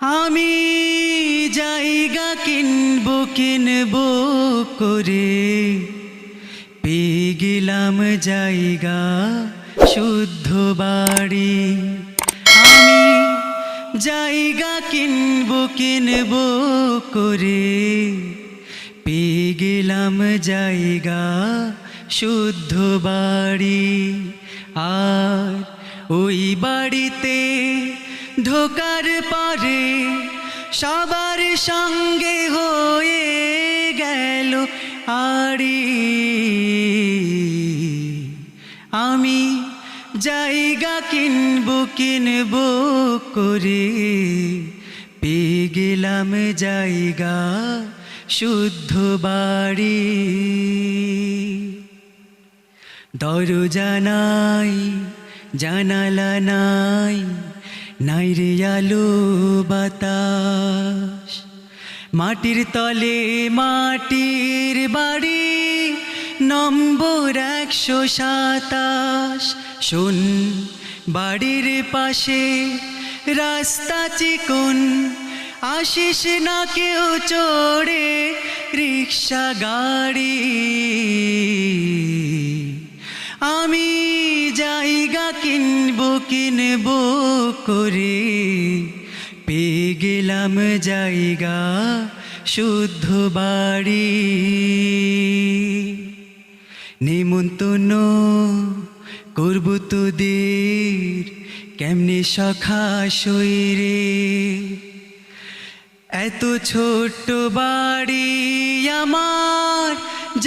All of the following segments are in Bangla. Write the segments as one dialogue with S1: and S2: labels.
S1: আমি জায়গা কিনবো করে পেয়ে গেলাম জায়গা শুদ্ধ বাড়ি। আমি জায়গা কিনবো করে পেয়ে গেলাম জায়গা শুদ্ধ বাড়ি। আর ওই বাড়িতে ঢোকার পরে সবার সঙ্গে হয়ে গেল আড়ি। আমি জায়গা কিনবো করে পেয়ে গেলাম জায়গা শুদ্ধ বাড়ি। দরজা নাই, জানালা নাই, নাই রে আলো বাতাস। মাটির তলে মাটির বাড়ি, নম্বর 127। শোন, বাড়ির পাশে রাস্তা চিকন, আসিস না কেউ চড়ে রিক্সা গাড়ি। আমি জায়গা কিনবো করে পেয়ে গেলাম জায়গা শুদ্ধ বাড়ি। নেমন্তন্ন করব তোদের কেমনে সখা সইরে, এত ছোট্ট বাড়ি আমার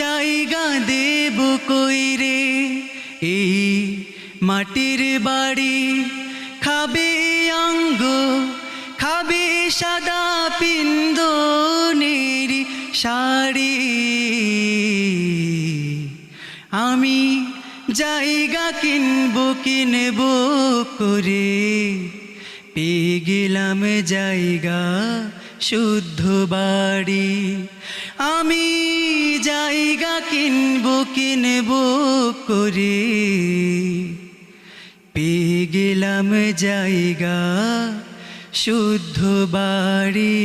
S1: জায়গা দেব কইরে। এই মাটির বাড়ি খাবে অঙ্গ, খাবে সাদা পিন্দনের শাড়ি। আমি জায়গা কিনবো করে পেয়ে গেলাম জায়গা শুদ্ধ বাড়ি। আমি জায়গা কিনবো করে পেয়ে গেলাম জায়গা শুদ্ধ বাড়ি।